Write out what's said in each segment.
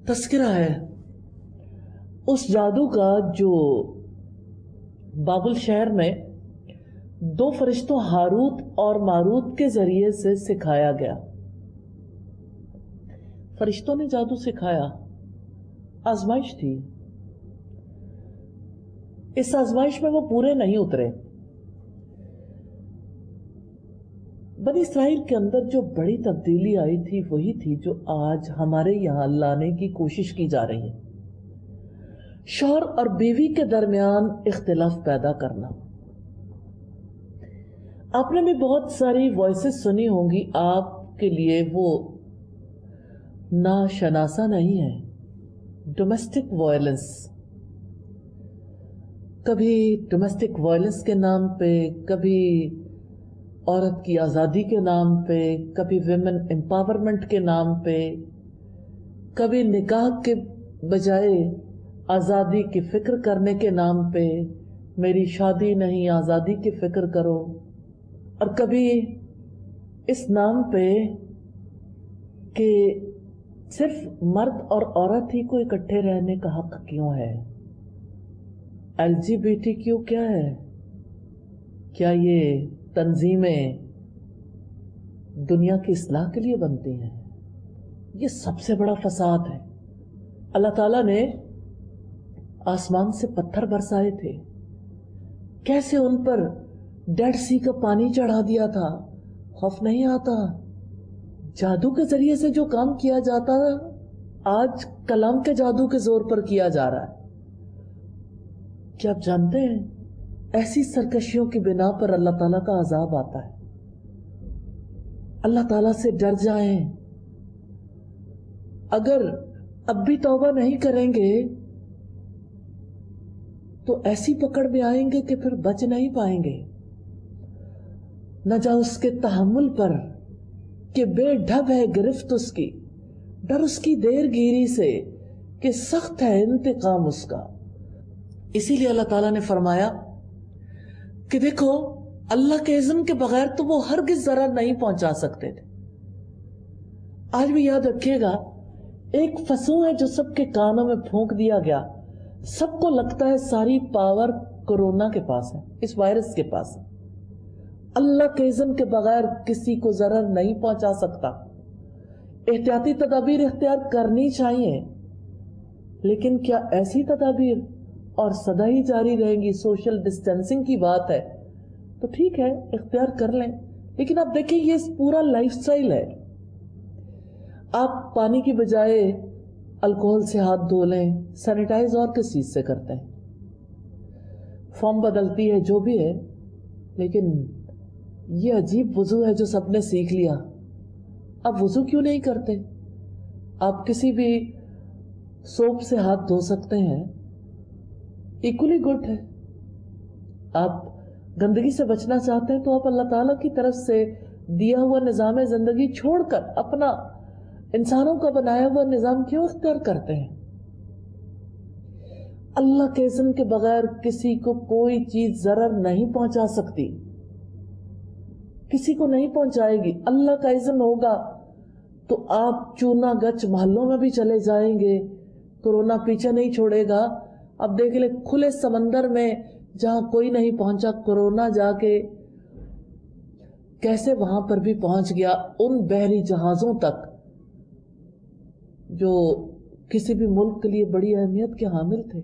تذکرہ ہے اس جادو کا جو بابل شہر میں دو فرشتوں ہاروت اور ماروت کے ذریعے سے سکھایا گیا. فرشتوں نے جادو سکھایا، آزمائش تھی. اس آزمائش میں وہ پورے نہیں اترے. بنی اسرائیل کے اندر جو بڑی تبدیلی آئی تھی وہی تھی جو آج ہمارے یہاں لانے کی کوشش کی جا رہی ہے. شوہر اور بیوی کے درمیان اختلاف پیدا کرنا. آپ نے بھی بہت ساری وائسز سنی ہوں گی، آپ کے لیے وہ ناشناسا نہیں ہے. ڈومیسٹک وائلنس، کبھی ڈومیسٹک وائلنس کے نام پہ، کبھی عورت کی آزادی کے نام پہ، کبھی ویمن امپاورمنٹ کے نام پہ، کبھی نکاح کے بجائے آزادی کی فکر کرنے کے نام پہ، میری شادی نہیں آزادی کی فکر کرو، اور کبھی اس نام پہ کہ صرف مرد اور عورت ہی کو اکٹھے رہنے کا حق کیوں ہے. LGBTQ کیا ہے؟ کیا یہ تنظیمیں دنیا کی اصلاح کے لیے بنتی ہیں؟ یہ سب سے بڑا فساد ہے. اللہ تعالیٰ نے آسمان سے پتھر برسائے تھے، کیسے ان پر ڈیڈ سی کا پانی چڑھا دیا تھا. خوف نہیں آتا؟ جادو کے ذریعے سے جو کام کیا جاتا تھا آج کلام کے جادو کے زور پر کیا جا رہا ہے. کیا آپ جانتے ہیں ایسی سرکشیوں کی بنا پر اللہ تعالیٰ کا عذاب آتا ہے. اللہ تعالیٰ سے ڈر جائیں. اگر اب بھی توبہ نہیں کریں گے تو ایسی پکڑ میں آئیں گے کہ پھر بچ نہیں پائیں گے. نہ جا اس کے تحمل پر کہ بے ڈھب ہے گرفت اس کی، ڈر اس کی دیر گیری سے کہ سخت ہے انتقام اس کا. اسی لیے اللہ تعالیٰ نے فرمایا کہ دیکھو اللہ کے اذن کے بغیر تو وہ ہرگز ضرر نہیں پہنچا سکتے تھے. آج بھی یاد رکھیے گا، ایک فسوں ہے جو سب کے کانوں میں پھونک دیا گیا. سب کو لگتا ہے ساری پاور کورونا کے پاس ہے، اس وائرس کے پاس ہے. اللہ کے اذن کے بغیر کسی کو ضرر نہیں پہنچا سکتا. احتیاطی تدابیر اختیار کرنی چاہیے، لیکن کیا ایسی تدابیر اور سدا ہی جاری رہیں گی؟ سوشل ڈسٹینسنگ کی بات ہے تو ٹھیک ہے اختیار کر لیں، لیکن آپ دیکھیں یہ پورا لائف سٹائل ہے. آپ پانی کی بجائے الکوہل سے ہاتھ دھو لیں، سینیٹائز اور کس چیز سے کرتے ہیں؟ فارم بدلتی ہے جو بھی ہے، لیکن یہ عجیب وضو ہے جو سب نے سیکھ لیا. اب وضو کیوں نہیں کرتے؟ آپ کسی بھی سوپ سے ہاتھ دھو سکتے ہیں، ایکولی گڈ ہے. آپ گندگی سے بچنا چاہتے ہیں تو آپ اللہ تعالیٰ کی طرف سے دیا ہوا نظام زندگی چھوڑ کر اپنا انسانوں کا بنایا ہوا نظام کیوں اختیار کرتے ہیں؟ اللہ کے اذن کے بغیر کسی کو کوئی چیز ضرر نہیں پہنچا سکتی، کسی کو نہیں پہنچائے گی. اللہ کا اذن ہوگا تو آپ چونا گچ محلوں میں بھی چلے جائیں گے، کورونا پیچھے نہیں چھوڑے گا. اب دیکھ لیں کھلے سمندر میں جہاں کوئی نہیں پہنچا، کورونا جا کے کیسے وہاں پر بھی پہنچ گیا، ان بحری جہازوں تک جو کسی بھی ملک کے لیے بڑی اہمیت کے حامل تھے.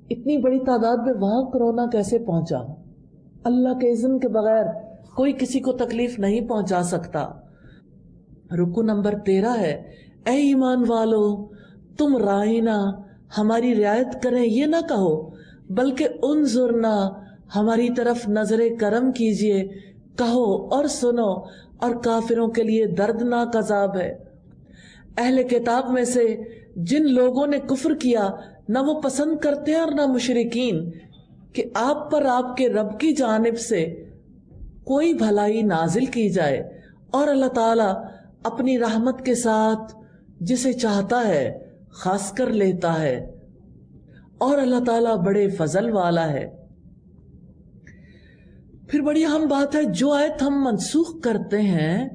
اتنی بڑی تعداد میں وہاں کورونا کیسے پہنچا؟ اللہ کے اذن کے بغیر کوئی کسی کو تکلیف نہیں پہنچا سکتا. رکو نمبر 13 ہے، اے ایمان والو تم رائنا ہماری رعایت کریں یہ نہ کہو، بلکہ انظرنا ہماری طرف نظر کرم کیجئے، کہو اور سنو، اور کافروں کے لیے دردناک عذاب ہے. اہل کتاب میں سے جن لوگوں نے کفر کیا نہ وہ پسند کرتے ہیں اور نہ مشرکین کہ آپ پر آپ کے رب کی جانب سے کوئی بھلائی نازل کی جائے، اور اللہ تعالیٰ اپنی رحمت کے ساتھ جسے چاہتا ہے خاص کر لیتا ہے اور اللہ تعالیٰ بڑے فضل والا ہے۔ پھر بڑی اہم بات ہے، جو آیت ہم منسوخ کرتے ہیں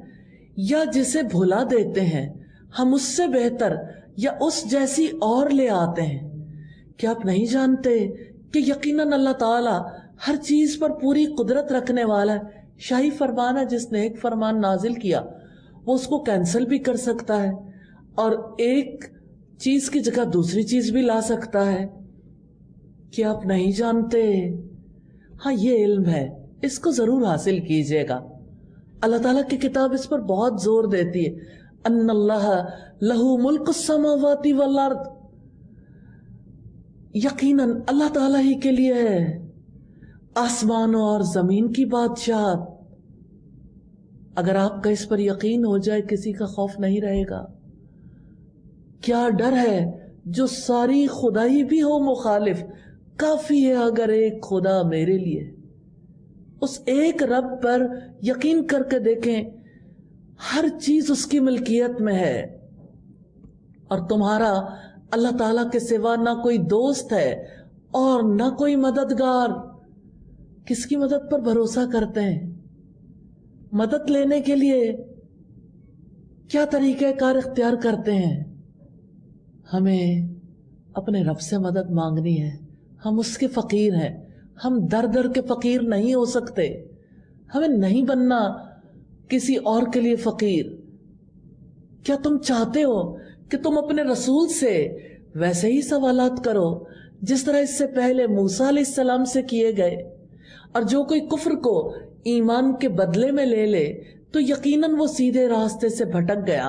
یا جسے بھلا دیتے ہیں، ہم اس سے بہتر یا اس جیسی اور لے آتے ہیں۔ کیا آپ نہیں جانتے کہ یقیناً اللہ تعالیٰ ہر چیز پر پوری قدرت رکھنے والا ہے؟ شاہی فرمان ہے، جس نے ایک فرمان نازل کیا وہ اس کو کینسل بھی کر سکتا ہے اور ایک چیز کی جگہ دوسری چیز بھی لا سکتا ہے۔ کیا آپ نہیں جانتے؟ ہاں، یہ علم ہے، اس کو ضرور حاصل کیجئے گا۔ اللہ تعالیٰ کی کتاب اس پر بہت زور دیتی ہے، ان اللہ لہو ملک السماوات والارض، یقیناً اللہ تعالیٰ ہی کے لیے ہے آسمانوں اور زمین کی بادشاہت۔ اگر آپ کا اس پر یقین ہو جائے، کسی کا خوف نہیں رہے گا۔ کیا ڈر ہے جو ساری خدائی بھی ہو مخالف، کافی ہے اگر ایک خدا میرے لیے۔ اس ایک رب پر یقین کر کے دیکھیں، ہر چیز اس کی ملکیت میں ہے اور تمہارا اللہ تعالیٰ کے سوا نہ کوئی دوست ہے اور نہ کوئی مددگار۔ کس کی مدد پر بھروسہ کرتے ہیں؟ مدد لینے کے لیے کیا طریقہ کار اختیار کرتے ہیں؟ ہمیں اپنے رب سے مدد مانگنی ہے۔ ہم اس کے فقیر ہیں، ہم در در کے فقیر نہیں ہو سکتے۔ ہمیں نہیں بننا کسی اور کے لیے فقیر۔ کیا تم چاہتے ہو کہ تم اپنے رسول سے ویسے ہی سوالات کرو جس طرح اس سے پہلے موسیٰ علیہ السلام سے کیے گئے؟ اور جو کوئی کفر کو ایمان کے بدلے میں لے لے تو یقیناً وہ سیدھے راستے سے بھٹک گیا۔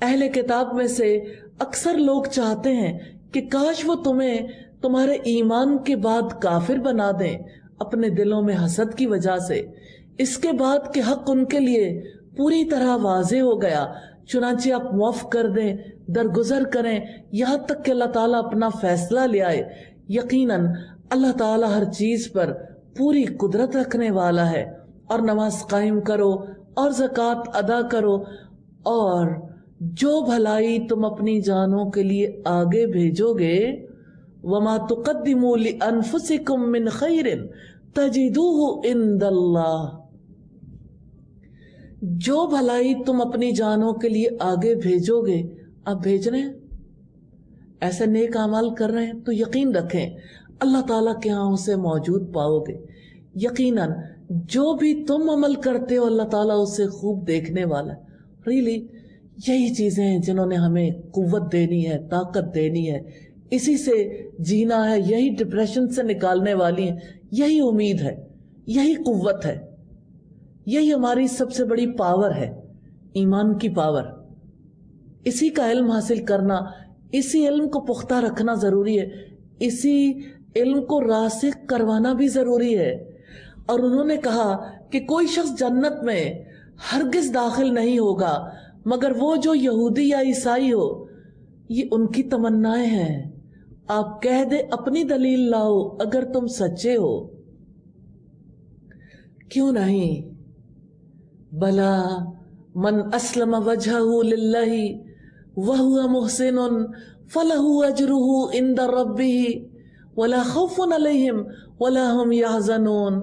اہل کتاب میں سے اکثر لوگ چاہتے ہیں کہ کاش وہ تمہیں تمہارے ایمان کے بعد کافر بنا دیں، اپنے دلوں میں حسد کی وجہ سے۔ اس کے بعد کہ حق ان کے لیے پوری طرح واضح ہو گیا، چنانچہ آپ معاف کر دیں، درگزر کریں، یہاں تک کہ اللہ تعالیٰ اپنا فیصلہ لے آئے۔ یقیناً اللہ تعالیٰ ہر چیز پر پوری قدرت رکھنے والا ہے۔ اور نماز قائم کرو اور زکوٰۃ ادا کرو، اور جو بھلائی تم اپنی جانوں کے لیے آگے بھیجو گے، وَمَا تُقَدِّمُوا لِأَنفُسِكُم مِّنْ خَيْرٍ تَجِدُوهُ عِندَ اللَّهِ، جو بھلائی تم اپنی جانوں کے لیے آگے بھیجو گے، آپ بھیج رہے ہیں، ایسے نیک اعمال کر رہے ہیں، تو یقین رکھیں اللہ تعالیٰ کے ہاں اسے موجود پاؤ گے۔ یقیناً جو بھی تم عمل کرتے ہو اللہ تعالیٰ اسے خوب دیکھنے والا ہے۔ ریلی یہی چیزیں ہیں جنہوں نے ہمیں قوت دینی ہے، طاقت دینی ہے، اسی سے جینا ہے، یہی ڈپریشن سے نکالنے والی ہیں، یہی امید ہے، یہی قوت ہے، یہی ہماری سب سے بڑی پاور ہے، ایمان کی پاور۔ اسی کا علم حاصل کرنا، اسی علم کو پختہ رکھنا ضروری ہے، اسی علم کو راسخ کروانا بھی ضروری ہے۔ اور انہوں نے کہا کہ کوئی شخص جنت میں ہرگز داخل نہیں ہوگا مگر وہ جو یہودی یا عیسائی ہو۔ یہ ان کی تمنائیں ہیں۔ آپ کہہ دیں اپنی دلیل لاؤ اگر تم سچے ہو۔ کیوں نہیں؟ بلا من اسلم وجہہ للہ وہو محسن فلہ اجرہ عند ربہ ولا خوف علیہم ولا ہم یحزنون۔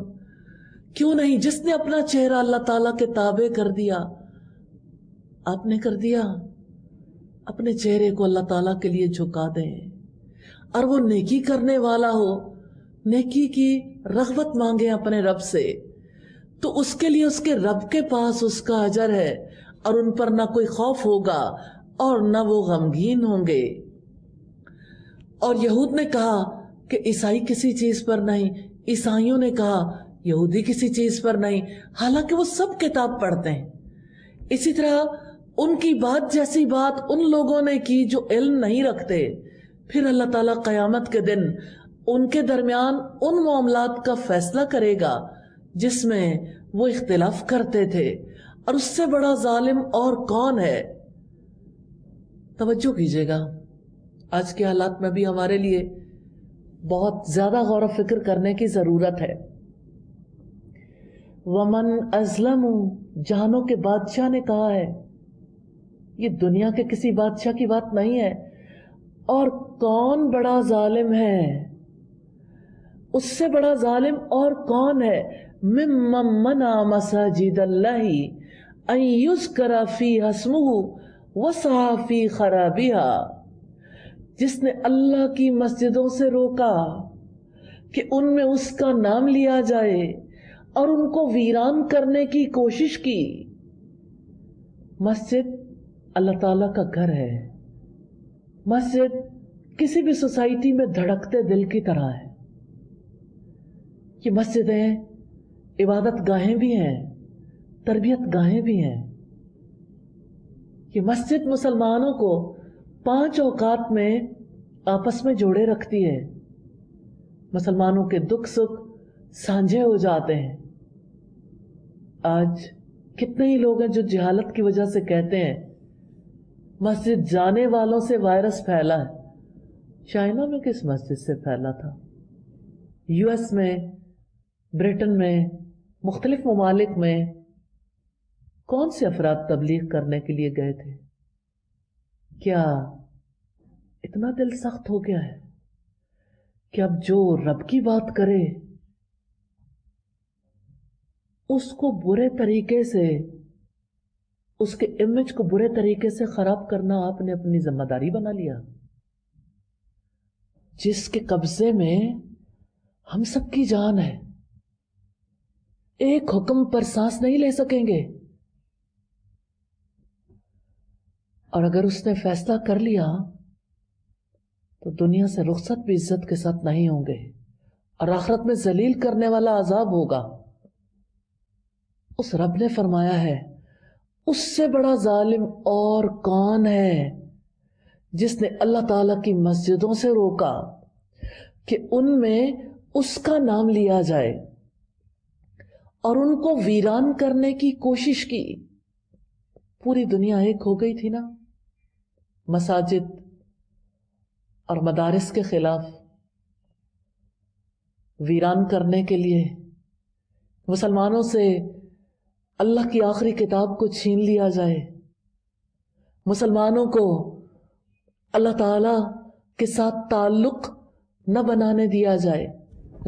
کیوں نہیں؟ جس نے اپنا چہرہ اللہ تعالیٰ کے تابع کر دیا۔ آپ نے کر دیا؟ اپنے چہرے کو اللہ تعالیٰ کے لیے جھکا دیں، اور وہ نیکی کرنے والا ہو، نیکی کی رغبت مانگے اپنے رب سے، تو اس کے لیے اس کے رب کے پاس اس کا اجر ہے، اور ان پر نہ کوئی خوف ہوگا اور نہ وہ غمگین ہوں گے۔ اور یہود نے کہا کہ عیسائی کسی چیز پر نہیں، عیسائیوں نے کہا یہودی کسی چیز پر نہیں، حالانکہ وہ سب کتاب پڑھتے ہیں۔ اسی طرح ان کی بات جیسی بات ان لوگوں نے کی جو علم نہیں رکھتے۔ پھر اللہ تعالیٰ قیامت کے دن ان کے درمیان ان معاملات کا فیصلہ کرے گا جس میں وہ اختلاف کرتے تھے، اور اس سے بڑا ظالم اور کون ہے؟ توجہ کیجیے گا، آج کے حالات میں بھی ہمارے لیے بہت زیادہ غور و فکر کرنے کی ضرورت ہے۔ ومن ازلم، جہانوں کے بادشاہ نے کہا ہے، یہ دنیا کے کسی بادشاہ کی بات نہیں ہے۔ اور کون بڑا ظالم ہے، اس سے بڑا ظالم اور کون ہے؟ ممن منع مساجد اللہ ان یذکر فیہا اسمہ وسعی فی خرابہا، جس نے اللہ کی مسجدوں سے روکا کہ ان میں اس کا نام لیا جائے اور ان کو ویران کرنے کی کوشش کی۔ مسجد اللہ تعالیٰ کا گھر ہے، مسجد کسی بھی سوسائٹی میں دھڑکتے دل کی طرح ہے۔ یہ مسجدیں عبادت گاہیں بھی ہیں، تربیت گاہیں بھی ہیں۔ یہ مسجد مسلمانوں کو 5 اوقات میں آپس میں جوڑے رکھتی ہے، مسلمانوں کے دکھ سکھ سانجھے ہو جاتے ہیں۔ آج کتنے ہی لوگ ہیں جو جہالت کی وجہ سے کہتے ہیں مسجد جانے والوں سے وائرس پھیلا ہے۔ چائنا میں کس مسجد سے پھیلا تھا؟ یو ایس میں، برٹن میں، مختلف ممالک میں کون سے افراد تبلیغ کرنے کے لیے گئے تھے؟ کیا اتنا دل سخت ہو گیا ہے کہ اب جو رب کی بات کرے اس کو برے طریقے سے، اس کے امیج کو برے طریقے سے خراب کرنا آپ نے اپنی ذمہ داری بنا لیا؟ جس کے قبضے میں ہم سب کی جان ہے، ایک حکم پر سانس نہیں لے سکیں گے، اور اگر اس نے فیصلہ کر لیا تو دنیا سے رخصت بھی عزت کے ساتھ نہیں ہوں گے، اور آخرت میں ذلیل کرنے والا عذاب ہوگا۔ اس رب نے فرمایا ہے اس سے بڑا ظالم اور کون ہے جس نے اللہ تعالیٰ کی مسجدوں سے روکا کہ ان میں اس کا نام لیا جائے اور ان کو ویران کرنے کی کوشش کی۔ پوری دنیا ایک ہو گئی تھی نا مساجد اور مدارس کے خلاف، ویران کرنے کے لیے، مسلمانوں سے اللہ کی آخری کتاب کو چھین لیا جائے، مسلمانوں کو اللہ تعالی کے ساتھ تعلق نہ بنانے دیا جائے،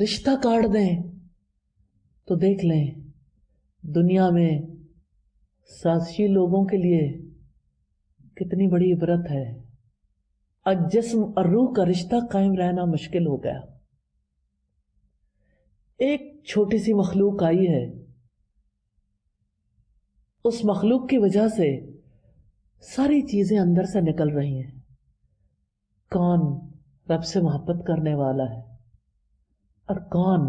رشتہ کاٹ دیں۔ تو دیکھ لیں دنیا میں سازشی لوگوں کے لیے کتنی بڑی عبرت ہے۔ آج جسم اور روح کا رشتہ قائم رہنا مشکل ہو گیا۔ ایک چھوٹی سی مخلوق آئی ہے، اس مخلوق کی وجہ سے ساری چیزیں اندر سے نکل رہی ہیں۔ کون رب سے محبت کرنے والا ہے اور کون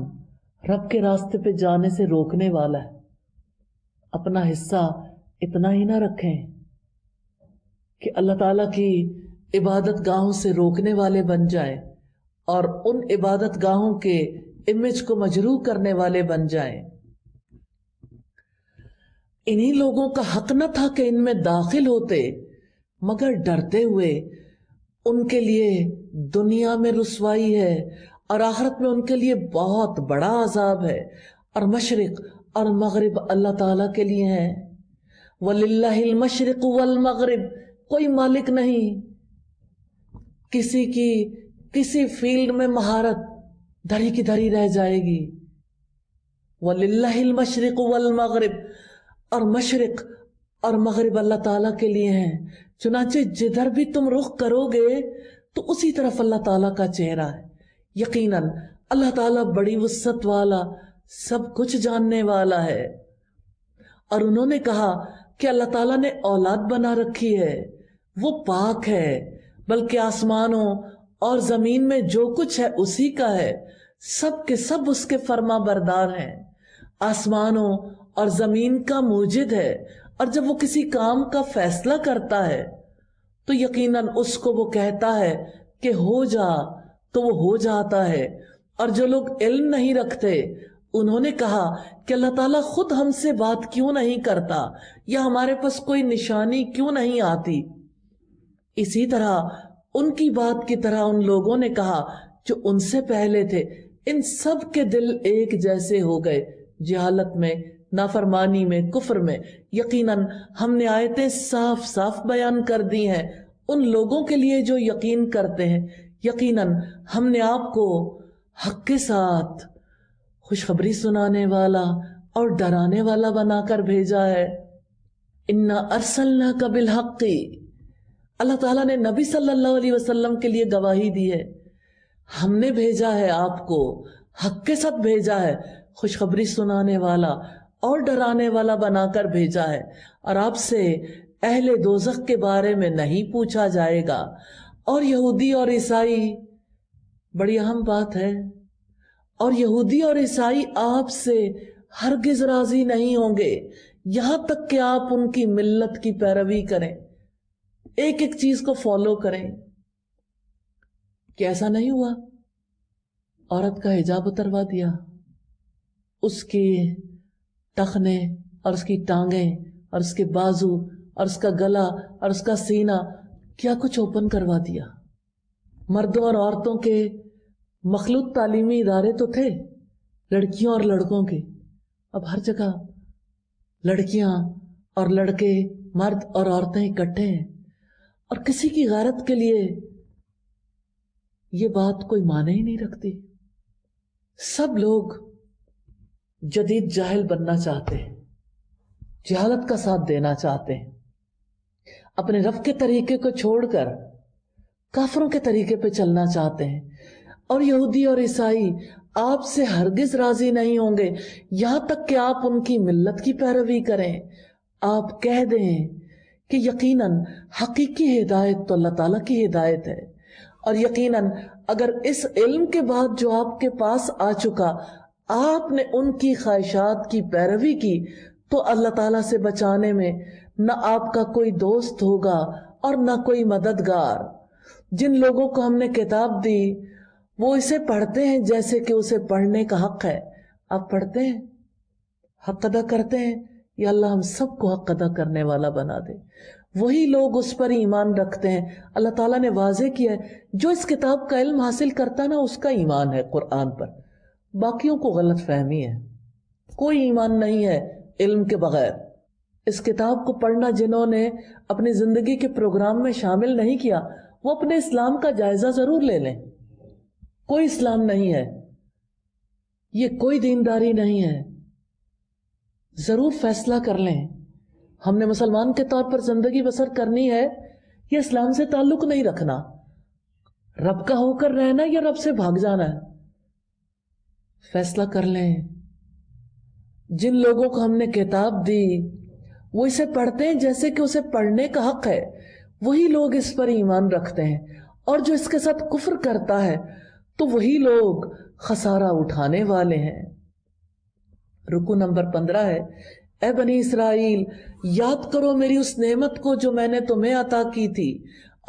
رب کے راستے پہ جانے سے روکنے والا ہے؟ اپنا حصہ اتنا ہی نہ رکھیں کہ اللہ تعالیٰ کی عبادت گاہوں سے روکنے والے بن جائیں اور ان عبادت گاہوں کے امیج کو مجروح کرنے والے بن جائیں۔ انہی لوگوں کا حق نہ تھا کہ ان میں داخل ہوتے، مگر ڈرتے ہوئے ان کے لیے دنیا میں رسوائی ہے اور آخرت میں ان کے لیے بہت بڑا عذاب ہے۔ اور مشرق اور مغرب اللہ تعالیٰ کے لیے ہیں۔ وَلِلَّهِ الْمَشْرِقُ وَالْمَغْرِبُ، کوئی مالک نہیں، کسی کی کسی فیلڈ میں مہارت دھری کی دھری رہ جائے گی۔ وَلِلَّهِ الْمَشْرِقُ وَالْمَغْرِبُ، اور مشرق اور مغرب اللہ تعالیٰ کے لیے ہیں، چنانچہ جدھر بھی تم رخ کرو گے تو اسی طرف اللہ تعالیٰ کا چہرہ ہے۔ یقیناً اللہ تعالیٰ بڑی وسعت والا، سب کچھ جاننے والا ہے۔ اور انہوں نے کہا کہ اللہ تعالیٰ نے اولاد بنا رکھی ہے، وہ پاک ہے، بلکہ آسمانوں اور زمین میں جو کچھ ہے اسی کا ہے، سب کے سب اس کے فرما بردار ہیں۔ آسمانوں اور زمین کا موجد ہے، اور جب وہ کسی کام کا فیصلہ کرتا ہے تو یقیناً اس کو وہ کہتا ہے کہ ہو جا تو وہ ہو جاتا ہے۔ اور جو لوگ علم نہیں رکھتے انہوں نے کہا کہ اللہ تعالیٰ خود ہم سے بات کیوں نہیں کرتا، یا ہمارے پاس کوئی نشانی کیوں نہیں آتی۔ اسی طرح ان کی بات کی طرح ان لوگوں نے کہا جو ان سے پہلے تھے، ان سب کے دل ایک جیسے ہو گئے، جہالت میں، نافرمانی میں، کفر میں۔ یقیناً ہم نے آیتیں صاف صاف بیان کر دی ہیں ان لوگوں کے لیے جو یقین کرتے ہیں، یقیناً ہم نے آپ کو حق کے ساتھ خوشخبری سنانے والا اور ڈرانے والا بنا کر بھیجا ہے۔ اِنَّا أَرْسَلْنَاكَ بِالْحَقِّ، اللہ تعالیٰ نے نبی صلی اللہ علیہ وسلم کے لیے گواہی دی ہے، ہم نے بھیجا ہے آپ کو، حق کے ساتھ بھیجا ہے، خوشخبری سنانے والا اور ڈرانے والا بنا کر بھیجا ہے، اور آپ سے اہل دوزخ کے بارے میں نہیں پوچھا جائے گا۔ اور یہودی اور عیسائی، بڑی اہم بات ہے، اور یہودی اور عیسائی آپ سے ہرگز راضی نہیں ہوں گے یہاں تک کہ آپ ان کی ملت کی پیروی کریں، ایک ایک چیز کو فالو کریں۔ کہ ایسا نہیں ہوا؟ عورت کا حجاب اتروا دیا، اس کے ٹخنے اور اس کی ٹانگیں اور اس کے بازو اور اس کا گلا اور اس کا سینہ کیا کچھ اوپن کروا دیا۔ مردوں اور عورتوں کے مخلوط تعلیمی ادارے تو تھے، لڑکیوں اور لڑکوں کے، اب ہر جگہ لڑکیاں اور لڑکے، مرد اور عورتیں اکٹھے ہیں، اور کسی کی غیرت کے لیے یہ بات کوئی معنی ہی نہیں رکھتی۔ سب لوگ جدید جاہل بننا چاہتے ہیں، جہالت کا ساتھ دینا چاہتے ہیں، اپنے رب کے طریقے کو چھوڑ کر کافروں کے طریقے پہ چلنا چاہتے ہیں۔ اور یہودی اور عیسائی آپ سے ہرگز راضی نہیں ہوں گے یہاں تک کہ آپ ان کی ملت کی پیروی کریں۔ آپ کہہ دیں کہ یقیناً حقیقی ہدایت تو اللہ تعالیٰ کی ہدایت ہے، اور یقیناً اگر اس علم کے بعد جو آپ کے پاس آ چکا آپ نے ان کی خواہشات کی پیروی کی تو اللہ تعالیٰ سے بچانے میں نہ آپ کا کوئی دوست ہوگا اور نہ کوئی مددگار۔ جن لوگوں کو ہم نے کتاب دی وہ اسے پڑھتے ہیں جیسے کہ اسے پڑھنے کا حق ہے۔ آپ پڑھتے ہیں، حق ادا کرتے ہیں، یا اللہ ہم سب کو حق ادا کرنے والا بنا دے۔ وہی لوگ اس پر ایمان رکھتے ہیں۔ اللہ تعالیٰ نے واضح کیا ہے جو اس کتاب کا علم حاصل کرتا نا اس کا ایمان ہے قرآن پر، باقیوں کو غلط فہمی ہے۔ کوئی ایمان نہیں ہے علم کے بغیر۔ اس کتاب کو پڑھنا جنہوں نے اپنی زندگی کے پروگرام میں شامل نہیں کیا وہ اپنے اسلام کا جائزہ ضرور لے لیں۔ کوئی اسلام نہیں ہے، یہ کوئی دینداری نہیں ہے۔ ضرور فیصلہ کر لیں، ہم نے مسلمان کے طور پر زندگی بسر کرنی ہے یا اسلام سے تعلق نہیں رکھنا، رب کا ہو کر رہنا یا رب سے بھاگ جانا ہے۔ فیصلہ کر لیں۔ جن لوگوں کو ہم نے کتاب دی وہ اسے پڑھتے ہیں جیسے کہ اسے پڑھنے کا حق ہے، وہی لوگ اس پر ایمان رکھتے ہیں، اور جو اس کے ساتھ کفر کرتا ہے تو وہی لوگ خسارہ اٹھانے والے ہیں۔ رکو نمبر 15 ہے، اے بنی اسرائیل یاد کرو میری اس نعمت کو جو میں نے تمہیں عطا کی تھی،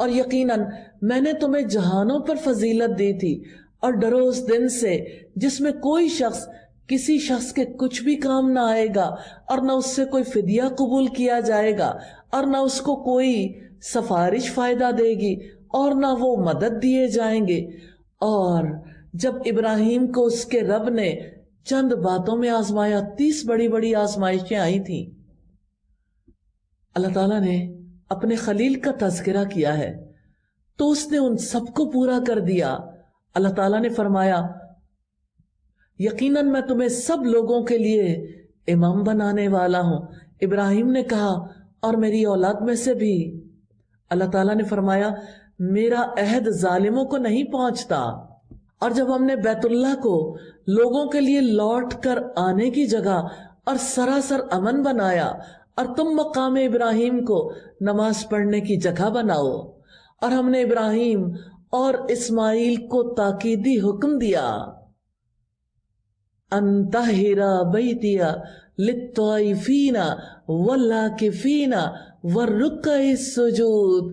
اور یقیناً میں نے تمہیں جہانوں پر فضیلت دی تھی، اور ڈرو اس دن سے جس میں کوئی شخص کسی شخص کے کچھ بھی کام نہ آئے گا، اور نہ اس سے کوئی فدیہ قبول کیا جائے گا، اور نہ اس کو کوئی سفارش فائدہ دے گی، اور نہ وہ مدد دیے جائیں گے۔ اور جب ابراہیم کو اس کے رب نے چند باتوں میں آزمایا، 30 بڑی بڑی آزمائشیں آئی تھیں، اللہ تعالیٰ نے اپنے خلیل کا تذکرہ کیا ہے تو اس نے ان سب کو پورا کر دیا۔ اللہ تعالیٰ نے فرمایا یقیناً میں تمہیں سب لوگوں کے لیے امام بنانے والا ہوں۔ ابراہیم نے کہا اور میری اولاد میں سے بھی۔ اللہ تعالیٰ نے فرمایا میرا عہد ظالموں کو نہیں پہنچتا۔ اور جب ہم نے بیت اللہ کو لوگوں کے لیے لوٹ کر آنے کی جگہ اور سراسر امن بنایا، اور تم مقام ابراہیم کو نماز پڑھنے کی جگہ بناؤ، اور ہم نے ابراہیم اور اسماعیل کو تاکیدی حکم دیا ان طہر بیتی للطائفین والعاکفین والرکع السجود،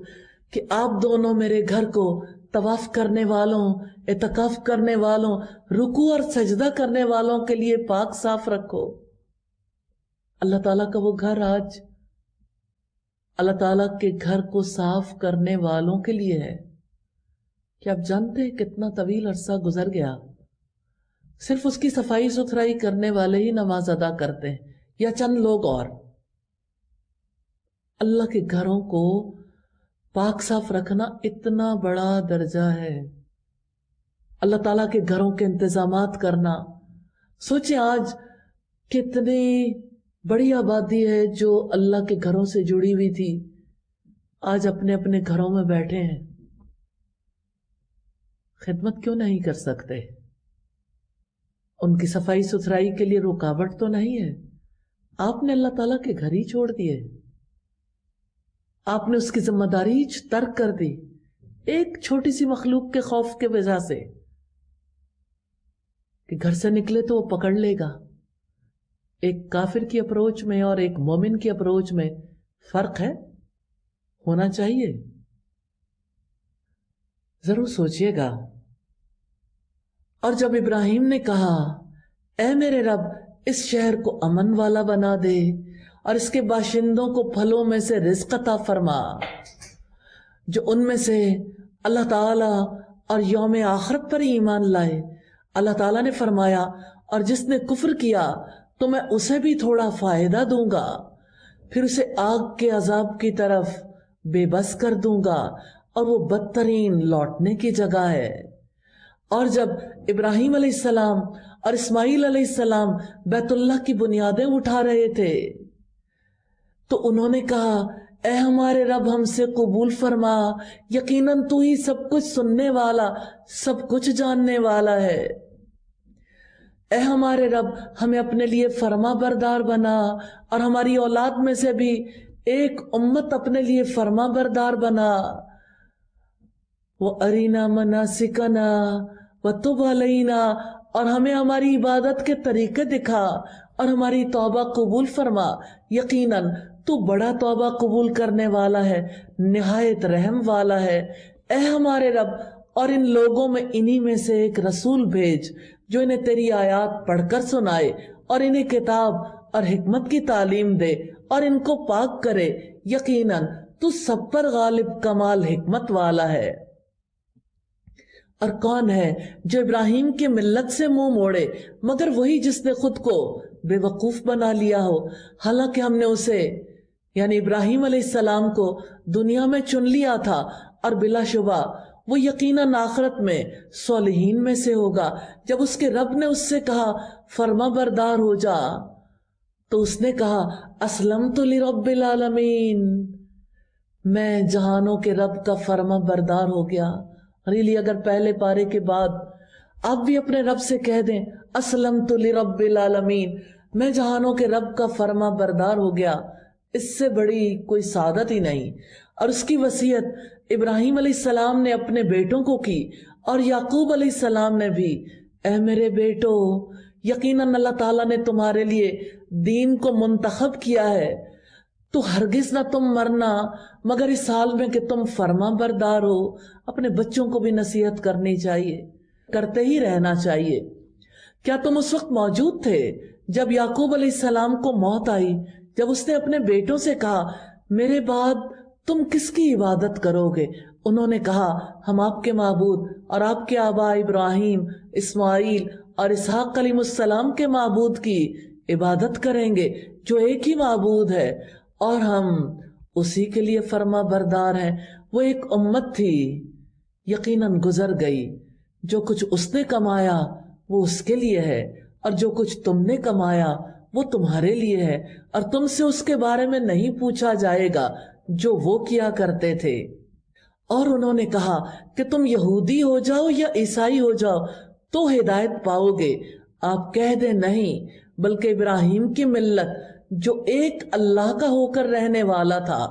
کہ آپ دونوں میرے گھر کو طواف کرنے والوں، اعتکاف کرنے والوں، رکوع اور سجدہ کرنے والوں کے لیے پاک صاف رکھو۔ اللہ تعالیٰ کا وہ گھر آج اللہ تعالیٰ کے گھر کو صاف کرنے والوں کے لیے ہے۔ کیا آپ جانتے ہیں کتنا طویل عرصہ گزر گیا صرف اس کی صفائی ستھرائی کرنے والے ہی نماز ادا کرتے ہیں، یا چند لوگ اور۔ اللہ کے گھروں کو پاک صاف رکھنا اتنا بڑا درجہ ہے، اللہ تعالیٰ کے گھروں کے انتظامات کرنا. سوچیں آج کتنی بڑی آبادی ہے جو اللہ کے گھروں سے جڑی ہوئی تھی، آج اپنے اپنے گھروں میں بیٹھے ہیں. خدمت کیوں نہیں کر سکتے؟ ان کی صفائی ستھرائی کے لیے رکاوٹ تو نہیں ہے؟ آپ نے اللہ تعالیٰ کے گھر ہی چھوڑ دیے، آپ نے اس کی ذمہ داری ترک کر دی ایک چھوٹی سی مخلوق کے خوف کے وجہ سے کہ گھر سے نکلے تو وہ پکڑ لے گا. ایک کافر کی اپروچ میں اور ایک مومن کی اپروچ میں فرق ہے، ہونا چاہیے. ضرور سوچئے گا. اور جب ابراہیم نے کہا اے میرے رب اس شہر کو امن والا بنا دے اور اس کے باشندوں کو پھلوں میں سے رزق عطا فرما جو ان میں سے اللہ تعالی اور یوم آخرت پر ایمان لائے. اللہ تعالیٰ نے فرمایا اور جس نے کفر کیا تو میں اسے بھی تھوڑا فائدہ دوں گا، پھر اسے آگ کے عذاب کی طرف بے بس کر دوں گا اور وہ بدترین لوٹنے کی جگہ ہے. اور جب ابراہیم علیہ السلام اور اسماعیل علیہ السلام بیت اللہ کی بنیادیں اٹھا رہے تھے تو انہوں نے کہا اے ہمارے رب ہم سے قبول فرما، یقیناً تو ہی سب کچھ سننے والا سب کچھ جاننے والا ہے. اے ہمارے رب ہمیں اپنے لیے فرما بردار بنا اور ہماری اولاد میں سے بھی ایک امت اپنے لیے فرما بردار بنا. وَأَرِنَا مَنَاسِكَنَا وَتُبْ عَلَيْنَا، اور ہمیں ہماری عبادت کے طریقے دکھا اور ہماری توبہ قبول فرما، یقیناً تو بڑا توبہ قبول کرنے والا ہے، نہایت رحم والا ہے. اے ہمارے رب اور ان لوگوں میں انہی میں سے ایک رسول بھیج جو انہیں تیری آیات پڑھ کر سنائے اور انہیں کتاب اور حکمت کی تعلیم دے اور ان کو پاک کرے، یقیناً تو سب پر غالب کمال حکمت والا ہے. اور کون ہے جو ابراہیم کی ملت سے منہ موڑے مگر وہی جس نے خود کو بے وقوف بنا لیا ہو، حالانکہ ہم نے اسے یعنی ابراہیم علیہ السلام کو دنیا میں چن لیا تھا اور بلا شبہ وہ یقیناً آخرت میں صالحین میں سے ہوگا. جب اس کے رب نے اس سے کہا فرما بردار ہو جا تو اس نے کہا اسلمت لرب العالمین، میں جہانوں کے رب کا فرما بردار ہو گیا. اگر پہلے پارے کے بعد آپ بھی اپنے رب سے کہہ دیں اسلمت لرب العالمین، میں جہانوں کے رب کا فرما بردار ہو گیا، اس سے بڑی کوئی سعادت ہی نہیں. اور اس کی وصیت ابراہیم علیہ السلام نے اپنے بیٹوں کو کی اور یعقوب علیہ السلام نے بھی، اے میرے بیٹو یقیناً اللہ تعالیٰ نے تمہارے لیے دین کو منتخب کیا ہے، تو ہرگز نہ تم مرنا مگر اس حال میں کہ تم فرما بردار ہو. اپنے بچوں کو بھی نصیحت کرنی چاہیے، کرتے ہی رہنا چاہیے. کیا تم اس وقت موجود تھے جب یعقوب علیہ السلام کو موت آئی، جب اس نے اپنے بیٹوں سے کہا میرے بعد تم کس کی عبادت کرو گے؟ انہوں نے کہا ہم آپ کے معبود اور آپ کے آبا ابراہیم، اسماعیل اور اسحاق علیہ السلام کے معبود کی عبادت کریں گے جو ایک ہی معبود ہے اور ہم اسی کے لیے فرما بردار ہیں. وہ ایک امت تھی، یقیناً گزر گئی. جو کچھ اس نے کمایا وہ اس کے لیے ہے اور جو کچھ تم نے کمایا وہ تمہارے لیے ہے، اور تم سے اس کے بارے میں نہیں پوچھا جائے گا جو وہ کیا کرتے تھے. اور انہوں نے کہا کہ تم یہودی ہو جاؤ یا عیسائی ہو جاؤ تو ہدایت پاؤ گے. آپ کہہ دیں نہیں، بلکہ ابراہیم کی ملت جو ایک اللہ کا ہو کر رہنے والا تھا،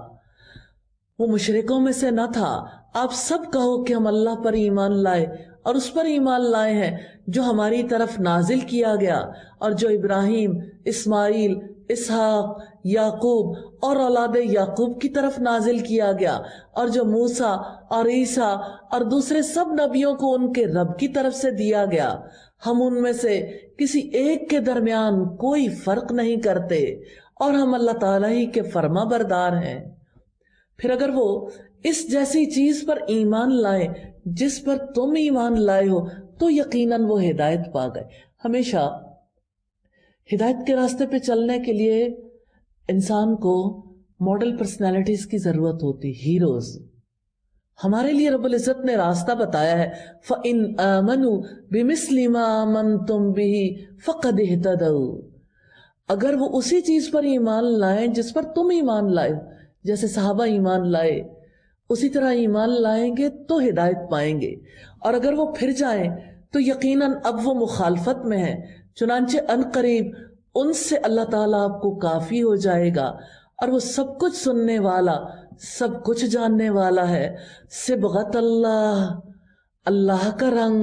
وہ مشرکوں میں سے نہ تھا. آپ سب کہو کہ ہم اللہ پر ایمان لائے اور اس پر ایمان لائے ہیں جو ہماری طرف نازل کیا گیا اور جو ابراہیم، اسماعیل، اسحاق، یعقوب اور اولاد یعقوب کی طرف نازل کیا گیا، اور جو موسیٰ اور عیسیٰ اور دوسرے سب نبیوں کو ان کے رب کی طرف سے دیا گیا. ہم ان میں سے کسی ایک کے درمیان کوئی فرق نہیں کرتے اور ہم اللہ تعالیٰ ہی کے فرما بردار ہیں. پھر اگر وہ اس جیسی چیز پر ایمان لائیں جس پر تم ایمان لائے ہو تو یقیناً وہ ہدایت پا گئے. ہمیشہ ہدایت کے راستے پہ چلنے کے لیے انسان کو ماڈل پرسنالٹیز کی ضرورت ہوتی، ہیروز. ہمارے لیے رب العزت نے راستہ بتایا ہے، فَإِنْ آمَنُوا بِمِثْلِ مَا آمَنْتُمْ بِهِ فَقَدِ اهْتَدَوْا، اگر وہ اسی چیز پر ایمان لائیں جس پر تم ایمان لائے، جیسے صحابہ ایمان لائے اسی طرح ایمان لائیں گے تو ہدایت پائیں گے، اور اگر وہ پھر جائیں تو یقیناً اب وہ مخالفت میں ہیں، چنانچہ عنقریب ان سے اللہ تعالیٰ آپ کو کافی ہو جائے گا، اور وہ سب کچھ سننے والا سب کچھ جاننے والا ہے۔ صبغت اللہ، اللہ کا رنگ،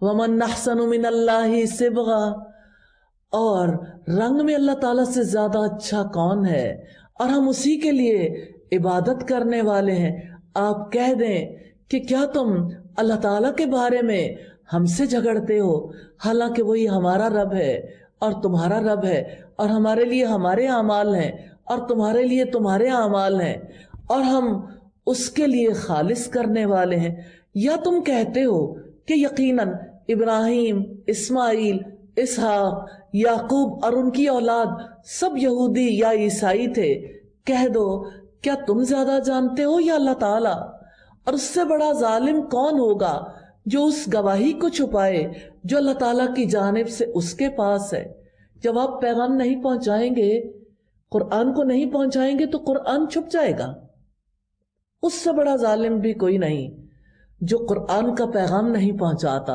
ومن احسن من اللہ صبغہ، اور رنگ میں اللہ تعالیٰ سے زیادہ اچھا کون ہے، اور ہم اسی کے لیے عبادت کرنے والے ہیں۔ آپ کہہ دیں کہ کیا تم اللہ تعالیٰ کے بارے میں ہم سے جھگڑتے ہو، حالانکہ وہی ہمارا رب ہے اور تمہارا رب ہے، اور ہمارے لیے ہمارے اعمال ہیں اور تمہارے لیے تمہارے اعمال ہیں، اور ہم اس کے لیے خالص کرنے والے ہیں۔ یا تم کہتے ہو کہ یقیناً ابراہیم، اسماعیل، اسحاق، یعقوب اور ان کی اولاد سب یہودی یا عیسائی تھے، کہہ دو کیا تم زیادہ جانتے ہو یا اللہ تعالیٰ؟ اور اس سے بڑا ظالم کون ہوگا جو اس گواہی کو چھپائے جو اللہ تعالیٰ کی جانب سے اس کے پاس ہے۔ جب آپ پیغام نہیں پہنچائیں گے، قرآن کو نہیں پہنچائیں گے تو قرآن چھپ جائے گا۔ اس سے بڑا ظالم بھی کوئی نہیں جو قرآن کا پیغام نہیں پہنچاتا،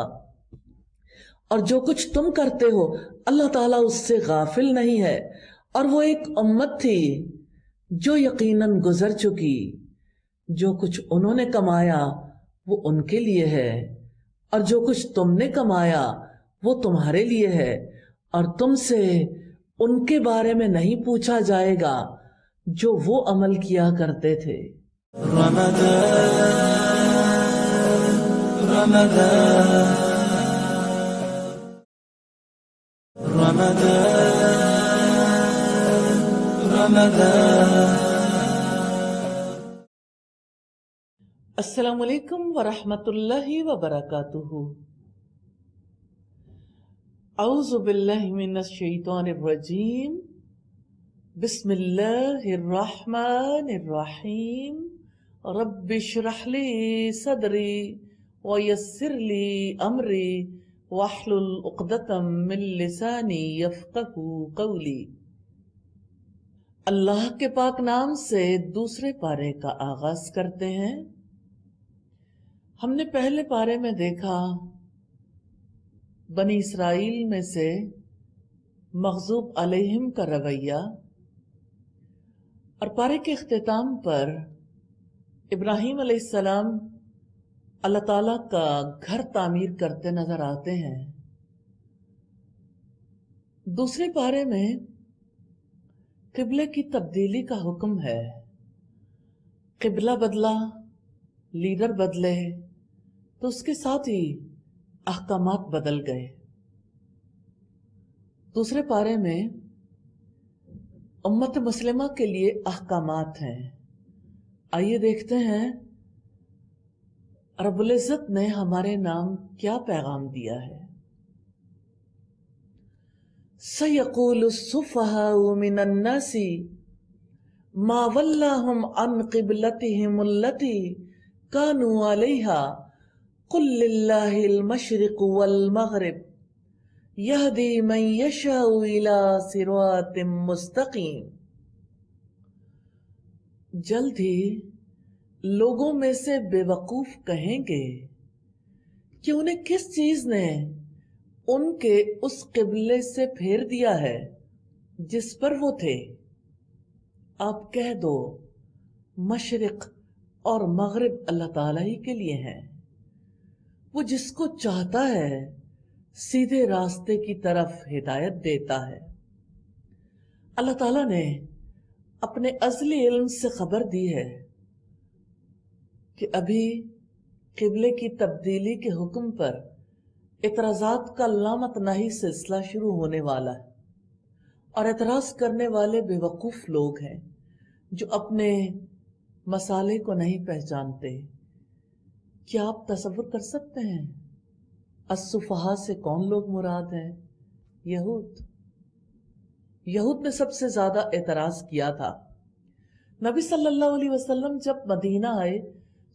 اور جو کچھ تم کرتے ہو اللہ تعالیٰ اس سے غافل نہیں ہے۔ اور وہ ایک امت تھی جو یقیناً گزر چکی، جو کچھ انہوں نے کمایا وہ ان کے لیے ہے، اور جو کچھ تم نے کمایا وہ تمہارے لیے ہے، اور تم سے ان کے بارے میں نہیں پوچھا جائے گا جو وہ عمل کیا کرتے تھے۔ السلام علیکم ورحمۃ اللہ وبرکاتہ۔ اعوذ باللہ من الشیطان الرجیم، بسم اللہ الرحمن الرحیم، رب اشرح لی صدری ویسر لی امری واحلل عقدۃ من لسانی یفقہوا قولی۔ اللہ کے پاک نام سے دوسرے پارے کا آغاز کرتے ہیں۔ ہم نے پہلے پارے میں دیکھا بنی اسرائیل میں سے مغضوب علیہم کا رویہ، اور پارے کے اختتام پر ابراہیم علیہ السلام اللہ تعالیٰ کا گھر تعمیر کرتے نظر آتے ہیں۔ دوسرے پارے میں قبلے کی تبدیلی کا حکم ہے۔ قبلہ بدلا، لیڈر بدلے تو اس کے ساتھ ہی احکامات بدل گئے۔ دوسرے پارے میں امت مسلمہ کے لیے احکامات ہیں۔ آئیے دیکھتے ہیں رب العزت نے ہمارے نام کیا پیغام دیا ہے۔ سَيَقُولُ السُّفَهَاءُ مِنَ النَّاسِ مَا وَلَّاهُمْ عَنْ قِبْلَتِهِمُ الَّتِي كَانُوا عَلَيْهَا قُلْ لِلَّهِ الْمَشْرِقُ وَالْمَغْرِبُ يَهْدِي مَن يَشَاءُ إِلَى صِرَاطٍ مُّسْتَقِيمٍ۔ جلد ہی لوگوں میں سے بے وقوف کہیں گے کہ انہیں کس چیز نے ان کے اس قبلے سے پھیر دیا ہے جس پر وہ تھے۔ آپ کہہ دو مشرق اور مغرب اللہ تعالیٰ ہی کے لیے ہیں، وہ جس کو چاہتا ہے سیدھے راستے کی طرف ہدایت دیتا ہے۔ اللہ تعالیٰ نے اپنے ازلی علم سے خبر دی ہے کہ ابھی قبلے کی تبدیلی کے حکم پر اعتراضات کا لامتناہی سلسلہ شروع ہونے والا ہے، اور اعتراض کرنے والے بے وقوف لوگ ہیں جو اپنے مسالے کو نہیں پہچانتے۔ کیا آپ تصور کر سکتے ہیں السفہاء سے کون لوگ مراد ہیں؟ یہود نے سب سے زیادہ اعتراض کیا تھا۔ نبی صلی اللہ علیہ وسلم جب مدینہ آئے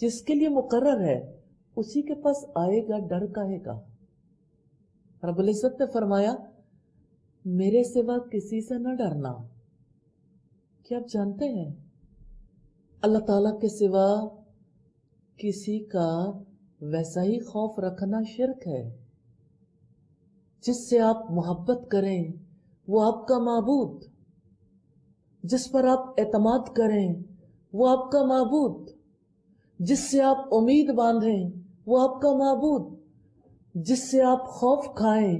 جس کے لیے مقرر ہے اسی کے پاس آئے گا، ڈر کاہے کا؟ رب العزت نے فرمایا میرے سوا کسی سے نہ ڈرنا۔ کیا آپ جانتے ہیں اللہ تعالیٰ کے سوا کسی کا ویسا ہی خوف رکھنا شرک ہے؟ جس سے آپ محبت کریں وہ آپ کا معبود، جس پر آپ اعتماد کریں وہ آپ کا معبود، جس سے آپ امید باندھیں وہ آپ کا معبود، جس سے آپ خوف کھائیں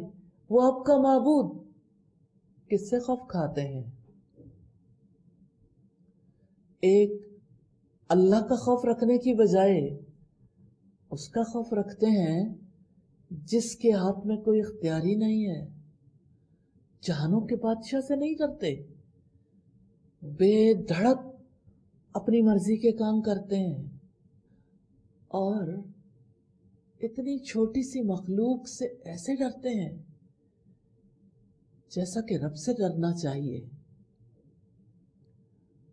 وہ آپ کا معبود۔ کس سے خوف کھاتے ہیں؟ ایک اللہ کا خوف رکھنے کی بجائے اس کا خوف رکھتے ہیں جس کے ہاتھ میں کوئی اختیار ہی نہیں ہے۔ جہانوں کے بادشاہ سے نہیں ڈرتے، بے دھڑک اپنی مرضی کے کام کرتے ہیں، اور اتنی چھوٹی سی مخلوق سے ایسے ڈرتے ہیں جیسا کہ رب سے ڈرنا چاہیے۔